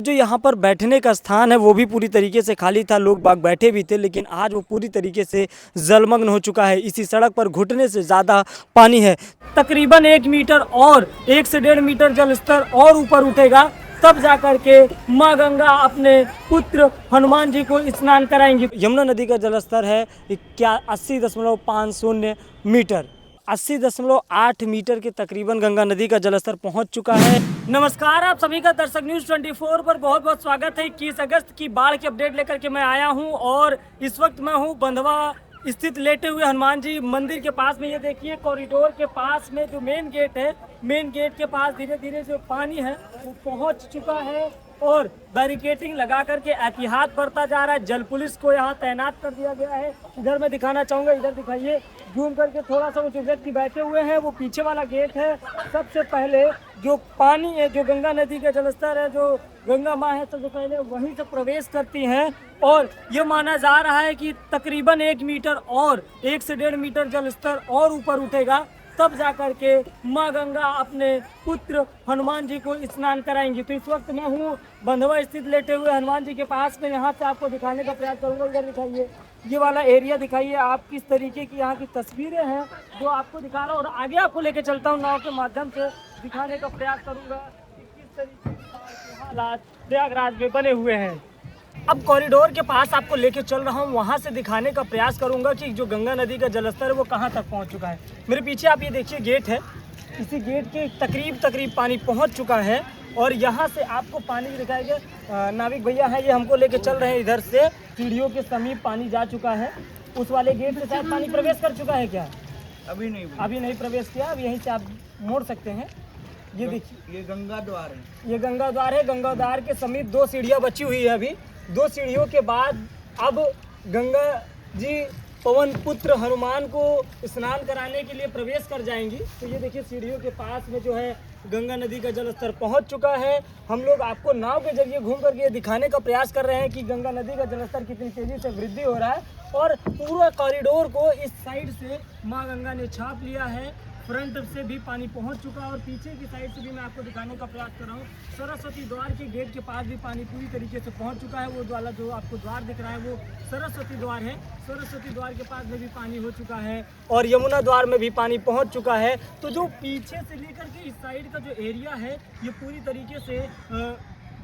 जो यहाँ पर बैठने का स्थान है वो भी पूरी तरीके से खाली था, लोग बाग बैठे भी थे, लेकिन आज वो पूरी तरीके से जलमग्न हो चुका है। इसी सड़क पर घुटने से ज़्यादा पानी है। तकरीबन 1 मीटर और 1 से 1.5 मीटर जल स्तर और ऊपर उठेगा, तब जाकर के माँ गंगा अपने पुत्र हनुमान जी को स्नान कराएंगी। यमुना नदी का जलस्तर है 80.50 मीटर, 80.8 मीटर के तकरीबन गंगा नदी का जलस्तर पहुंच चुका है। नमस्कार, आप सभी का दर्शक न्यूज़ 24 पर बहुत बहुत स्वागत है। 21 अगस्त की बाढ़ की अपडेट लेकर के मैं आया हूं और इस वक्त मैं हूं बंधवा स्थित लेटे हुए हनुमान जी मंदिर के पास में। ये देखिए कॉरिडोर के पास में जो मेन गेट है, मेन गेट के पास धीरे धीरे जो पानी है वो पहुंच चुका है और बैरिकेटिंग लगा करके एहतियात बरता जा रहा है। जल पुलिस को यहाँ तैनात कर दिया गया है। इधर मैं दिखाना चाहूँगा, इधर दिखाइए जूम करके थोड़ा सा। वो जो व्यक्ति बैठे हुए हैं वो पीछे वाला गेट है। सबसे पहले जो पानी है, जो गंगा नदी का जलस्तर है, जो गंगा माँ है, सबसे पहले वहीं से प्रवेश करती हैं और ये माना जा रहा है कि तकरीबन 1 मीटर और 1 से 1.5 मीटर जल स्तर और ऊपर उठेगा, तब जाकर के माँ गंगा अपने पुत्र हनुमान जी को स्नान कराएंगी। तो इस वक्त मैं हूँ बंधवा स्थित लेटे हुए हनुमान जी के पास में। यहाँ से आपको दिखाने का प्रयास करूँगा। इधर दिखाइए, ये वाला एरिया दिखाइए आप, किस तरीके की यहाँ की तस्वीरें हैं जो आपको दिखा रहा हूँ और आगे आपको लेके चलता हूँ नाव के माध्यम से, दिखाने का प्रयास करूँगा कि किस तरीके के हालात प्रयागराज में बने हुए हैं। अब कॉरिडोर के पास आपको लेके चल रहा हूँ, वहाँ से दिखाने का प्रयास करूँगा कि जो गंगा नदी का जलस्तर है वो कहाँ तक पहुँच चुका है। मेरे पीछे आप ये देखिए गेट है, इसी गेट के तकरीब पानी पहुँच चुका है और यहाँ से आपको पानी दिखाएंगे। नाविक भैया है, ये हमको लेके चल रहे हैं। इधर से सीढ़ियों के समीप पानी जा चुका है। उस वाले गेट से शायद पानी प्रवेश कर चुका है क्या? अभी नहीं प्रवेश किया। अब यहीं से आप मोड़ सकते हैं। ये देखिए, ये गंगा द्वार है। ये गंगा द्वार है। गंगा द्वार के समीप 2 सीढ़ियाँ बची हुई है। अभी 2 सीढ़ियों के बाद अब गंगा जी पवन पुत्र हनुमान को स्नान कराने के लिए प्रवेश कर जाएंगी। तो ये देखिए सीढ़ियों के पास में जो है गंगा नदी का जलस्तर पहुंच चुका है। हम लोग आपको नाव के जरिए घूम करके ये दिखाने का प्रयास कर रहे हैं कि गंगा नदी का जलस्तर कितनी तेजी से वृद्धि हो रहा है और पूरा कॉरिडोर को इस साइड से माँ गंगा ने छाप लिया है। फ्रंट से भी पानी पहुंच चुका है और पीछे की साइड से भी मैं आपको दिखाने का प्रयास कर रहा हूँ। सरस्वती द्वार के गेट के पास भी पानी पूरी तरीके से पहुंच चुका है। वो वाला जो आपको द्वार दिख रहा है वो सरस्वती द्वार है। सरस्वती द्वार के पास में भी पानी हो चुका है और यमुना द्वार में भी पानी पहुंच चुका है। तो जो पीछे से लेकर के इस साइड का जो एरिया है ये पूरी तरीके से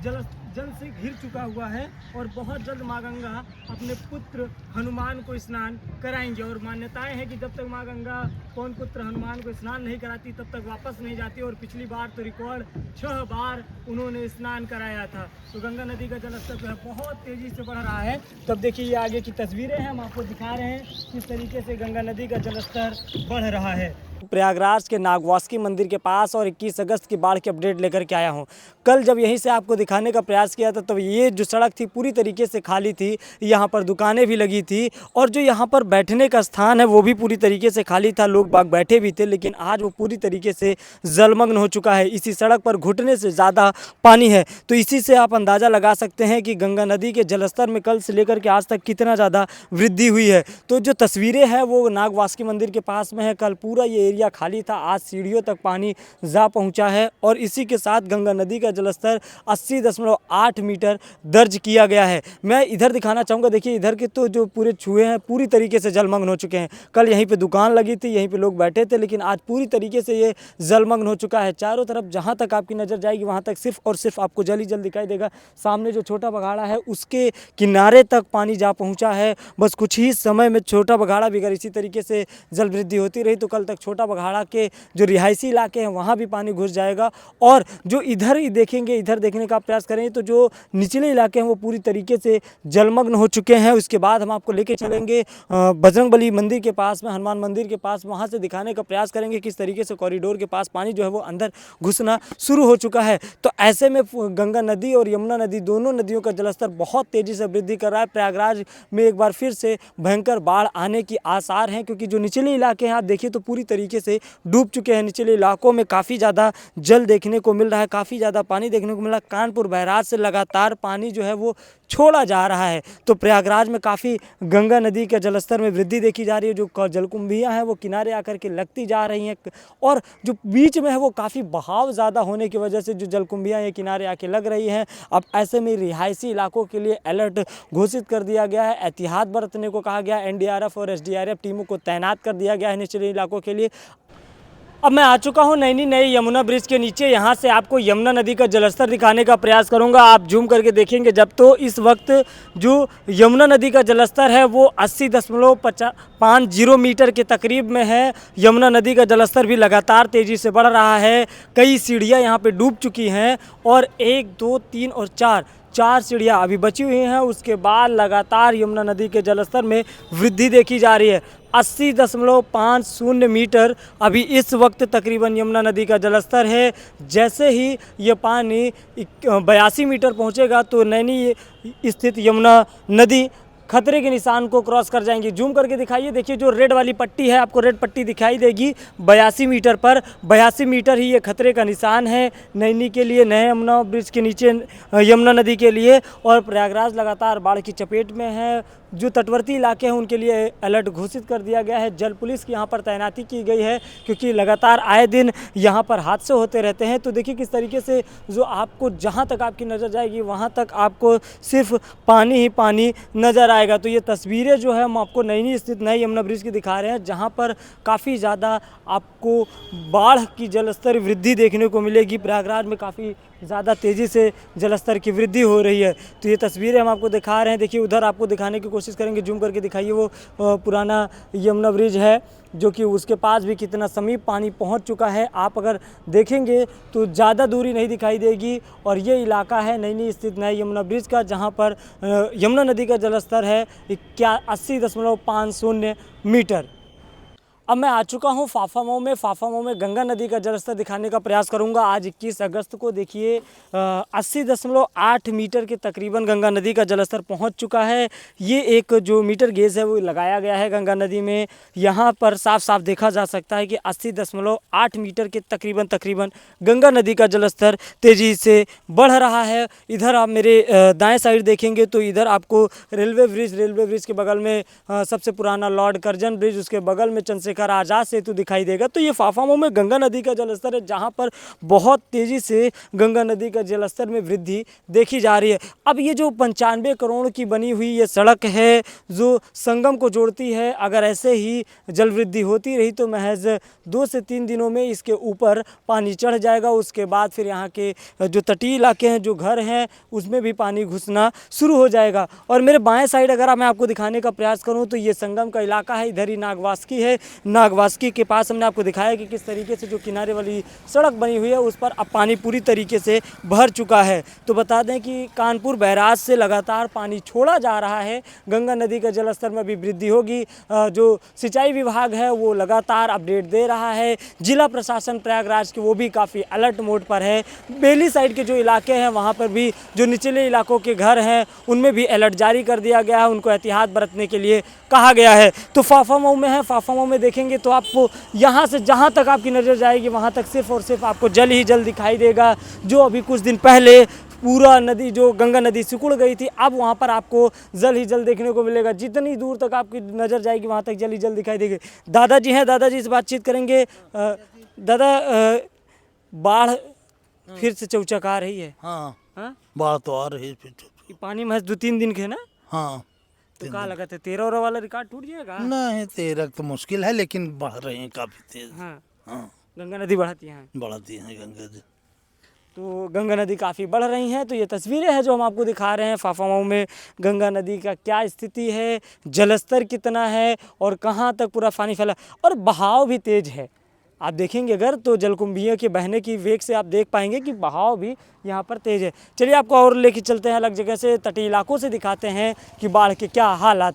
जल से घिर चुका हुआ है और बहुत जल्द माँ गंगा अपने पुत्र हनुमान को स्नान कराएंगे। और मान्यताएं हैं कि जब तक माँ गंगा पवन पुत्र हनुमान को स्नान नहीं कराती तब तक वापस नहीं जाती। और पिछली बार तो रिकॉर्ड 6 बार उन्होंने स्नान कराया था। तो गंगा नदी का जलस्तर जो है बहुत तेज़ी से बढ़ रहा है। तब देखिए ये आगे की तस्वीरें हैं, हम आपको दिखा रहे हैं किस तरीके से गंगा नदी का जलस्तर बढ़ रहा है। प्रयागराज के नागवासुकी मंदिर के पास और 21 अगस्त की बाढ़ की अपडेट लेकर के आया हूं। कल जब यहीं से आपको दिखाने का प्रयास किया था तब ये जो सड़क थी पूरी तरीके से खाली थी, यहाँ पर दुकानें भी लगी थी और जो यहाँ पर बैठने का स्थान है वो भी पूरी तरीके से खाली था, लोग बाग बैठे भी थे, लेकिन आज वो पूरी तरीके से जलमग्न हो चुका है। इसी सड़क पर घुटने से ज़्यादा पानी है। तो इसी से आप अंदाज़ा लगा सकते हैं कि गंगा नदी के जलस्तर में कल से लेकर के आज तक कितना ज़्यादा वृद्धि हुई है। तो जो तस्वीरें हैं वो नागवासुकी मंदिर के पास में है। कल पूरा ये एरिया खाली था, आज सीढ़ियों तक पानी जा पहुंचा है और इसी के साथ गंगा नदी का जलस्तर 80.8 मीटर दर्ज किया गया है। मैं इधर दिखाना चाहूँगा, देखिए इधर के तो जो पूरे छुए हैं पूरी तरीके से जलमग्न हो चुके हैं। कल यहीं पे दुकान लगी थी, यहीं पे लोग बैठे थे, लेकिन आज पूरी तरीके से ये जलमग्न हो चुका है। चारों तरफ जहाँ तक आपकी नज़र जाएगी वहाँ तक सिर्फ और सिर्फ आपको जल ही जल दिखाई देगा। सामने जो छोटा बघाड़ा है उसके किनारे तक पानी जा पहुँचा है। बस कुछ ही समय में छोटा बघाड़ा भी अगर इसी तरीके से जल वृद्धि होती रही तो कल तक छोटा बघाड़ा के जो रिहायशी इलाके हैं वहाँ भी पानी घुस जाएगा। और जो इधर ही देखेंगे, इधर देखने का प्रयास करेंगे तो जो निचले इलाके हैं वो पूरी तरीके से जलमग्न हो चुके हैं। उसके बाद हम आपको लेके चलेंगे बजरंगबली मंदिर के पास में, हनुमान मंदिर के पास, वहाँ से दिखाने का प्रयास करेंगे किस तरीके से कॉरिडोर के पास पानी जो है वो अंदर घुसना शुरू हो चुका है। तो ऐसे में गंगा नदी और यमुना नदी दोनों नदियों का जलस्तर बहुत तेज़ी से वृद्धि कर रहा है। प्रयागराज में एक बार फिर से भयंकर बाढ़ आने की आसार हैं, क्योंकि जो निचले इलाके हैं आप देखिए तो पूरी तरीके से डूब चुके हैं। निचले इलाकों में काफ़ी ज़्यादा जल देखने को मिल रहा है, काफ़ी ज़्यादा पानी देखने को मिल रहा है। कानपुर बैराज से लगातार पानी जो है वो छोड़ा जा रहा है। तो प्रयागराज में काफ़ी गंगा नदी के जलस्तर में वृद्धि देखी जा रही है। जो जलकुंभियाँ हैं वो किनारे आकर के लगती जा रही हैं और जो बीच में है वो काफ़ी बहाव ज़्यादा होने की वजह से जो जलकुंभियाँ ये किनारे आके लग रही हैं। अब ऐसे में रिहायशी इलाकों के लिए अलर्ट घोषित कर दिया गया है, एहतियात बरतने को कहा गया है। एनडीआरएफ और एसडीआरएफ टीमों को तैनात कर दिया गया है निचले इलाकों के लिए। अब मैं आ चुका हूँ नैनी नई यमुना ब्रिज के नीचे। यहाँ से आपको यमुना नदी का जलस्तर दिखाने का प्रयास करूँगा। आप जूम करके देखेंगे जब तो इस वक्त जो यमुना नदी का जलस्तर है वो 80.50 मीटर के तकरीब में है। यमुना नदी का जलस्तर भी लगातार तेज़ी से बढ़ रहा है। कई सीढ़ियाँ यहाँ पे डूब चुकी हैं और 1, 2, 3 और 4 सीढ़ियाँ अभी बची हुई हैं। उसके बाद लगातार यमुना नदी के जलस्तर में वृद्धि देखी जा रही है। 80.50 मीटर अभी इस वक्त तकरीबन यमुना नदी का जलस्तर है। जैसे ही ये पानी 82 मीटर पहुंचेगा तो नैनी स्थित यमुना नदी खतरे के निशान को क्रॉस कर जाएंगी। जूम करके दिखाइए, देखिए जो रेड वाली पट्टी है, आपको रेड पट्टी दिखाई देगी 82 मीटर पर। 82 मीटर ही ये खतरे का निशान है नैनी के लिए, नए यमुना ब्रिज के नीचे यमुना नदी के लिए। और प्रयागराज लगातार बाढ़ की चपेट में है। जो तटवर्ती इलाके हैं उनके लिए अलर्ट घोषित कर दिया गया है। जल पुलिस की यहाँ पर तैनाती की गई है क्योंकि लगातार आए दिन यहाँ पर हादसे होते रहते हैं। तो देखिए किस तरीके से जो आपको जहाँ तक आपकी नज़र जाएगी वहाँ तक आपको सिर्फ पानी ही पानी नज़र आएगा। तो ये तस्वीरें जो है हम आपको नैनी स्थित नए यमुना ब्रिज की दिखा रहे हैं, जहाँ पर काफ़ी ज़्यादा आपको बाढ़ की जलस्तर वृद्धि देखने को मिलेगी। प्रयागराज में काफ़ी ज़्यादा तेज़ी से जलस्तर की वृद्धि हो रही है। तो ये तस्वीरें हम आपको दिखा रहे हैं। देखिए उधर आपको दिखाने की कोशिश करेंगे, जूम करके दिखाइए। वो पुराना यमुना ब्रिज है जो कि उसके पास भी कितना समीप पानी पहुंच चुका है। आप अगर देखेंगे तो ज़्यादा दूरी नहीं दिखाई देगी। और ये इलाका है नैनी स्थित नए यमुना ब्रिज का, जहां पर यमुना नदी का जलस्तर है 80.50 मीटर। अब मैं आ चुका हूँ फाफामऊ में। फाफामऊ में गंगा नदी का जलस्तर दिखाने का प्रयास करूँगा। आज 21 अगस्त को देखिए 80.8 मीटर के तकरीबन गंगा नदी का जलस्तर पहुँच चुका है। ये एक जो मीटर गेज है वो लगाया गया है गंगा नदी में। यहाँ पर साफ साफ देखा जा सकता है कि 80.8 मीटर के तकरीबन गंगा नदी का जलस्तर तेज़ी से बढ़ रहा है। इधर आप मेरे दाएँ साइड देखेंगे तो इधर आपको रेलवे ब्रिज के बगल में सबसे पुराना लॉर्ड कर्जन ब्रिज, उसके बगल में चंद्रशेखर आजाद सेतु दिखाई देगा। तो ये फाफामऊ में गंगा नदी का जलस्तर है, जहां पर बहुत तेजी से गंगा नदी का जलस्तर में वृद्धि देखी जा रही है। अब ये जो 95 करोड़ की बनी हुई ये सड़क है जो संगम को जोड़ती है, अगर ऐसे ही जल वृद्धि होती रही तो महज 2 से 3 दिनों में इसके ऊपर पानी चढ़ जाएगा। उसके बाद फिर यहाँ के जो तटीय इलाके हैं, जो घर हैं, उसमें भी पानी घुसना शुरू हो जाएगा। और मेरे बाएं साइड अगर मैं आपको दिखाने का प्रयास करूँ तो ये संगम का इलाका है। इधर ही नागवासकी है। नागवासकी के पास हमने आपको दिखाया कि किस तरीके से जो किनारे वाली सड़क बनी हुई है उस पर अब पानी पूरी तरीके से भर चुका है। तो बता दें कि कानपुर बैराज से लगातार पानी छोड़ा जा रहा है। गंगा नदी का जलस्तर में भी वृद्धि होगी। जो सिंचाई विभाग है वो लगातार अपडेट दे रहा है। जिला प्रशासन प्रयागराज के वो भी काफ़ी अलर्ट मोड पर है। बेली साइड के जो इलाके हैं वहाँ पर भी जो निचले इलाकों के घर हैं उनमें भी अलर्ट जारी कर दिया गया है। उनको एहतियात बरतने के लिए कहा गया है। तो फाफामऊ में है, फाफामऊ में देखेंगे तो आपको यहाँ से जहाँ तक आपकी नज़र जाएगी वहाँ तक सिर्फ और सिर्फ आपको जल ही जल दिखाई देगा। जो अभी कुछ दिन पहले पूरा नदी जो गंगा नदी सिकुड़ गई थी, अब वहाँ पर आपको जल ही जल देखने को मिलेगा। जितनी दूर तक आपकी नज़र जाएगी वहाँ तक जल ही जल दिखाई देगी। दादाजी हैं, दादाजी से बातचीत करेंगे। दादा, बाढ़ फिर से चौचका रही है। हाँ, हाँ? बाढ़ तो आ रही है फिर। पानी महज 2-3 दिन के ना। हाँ, तो कहा लगा था 13 वाला रिकॉर्ड टूट जाएगा। नहीं 13 तो मुश्किल है, लेकिन बढ़ रहे हैं काफी तेज। हाँ, हाँ, गंगा नदी बढ़ती है। बढ़ती है गंगा जी। तो गंगा नदी काफ़ी बढ़ रही हैं। तो ये तस्वीरें हैं जो हम आपको दिखा रहे हैं। फाफामऊ में गंगा नदी का क्या स्थिति है, जलस्तर कितना है और कहाँ तक पूरा पानी फैला, और बहाव भी तेज़ है। आप देखेंगे अगर तो जलकुंभियों के बहने की वेग से आप देख पाएंगे कि बहाव भी यहाँ पर तेज़ है। चलिए आपको और लेके चलते हैं अलग जगह से, तटीय इलाकों से दिखाते हैं कि बाढ़ के क्या हालात।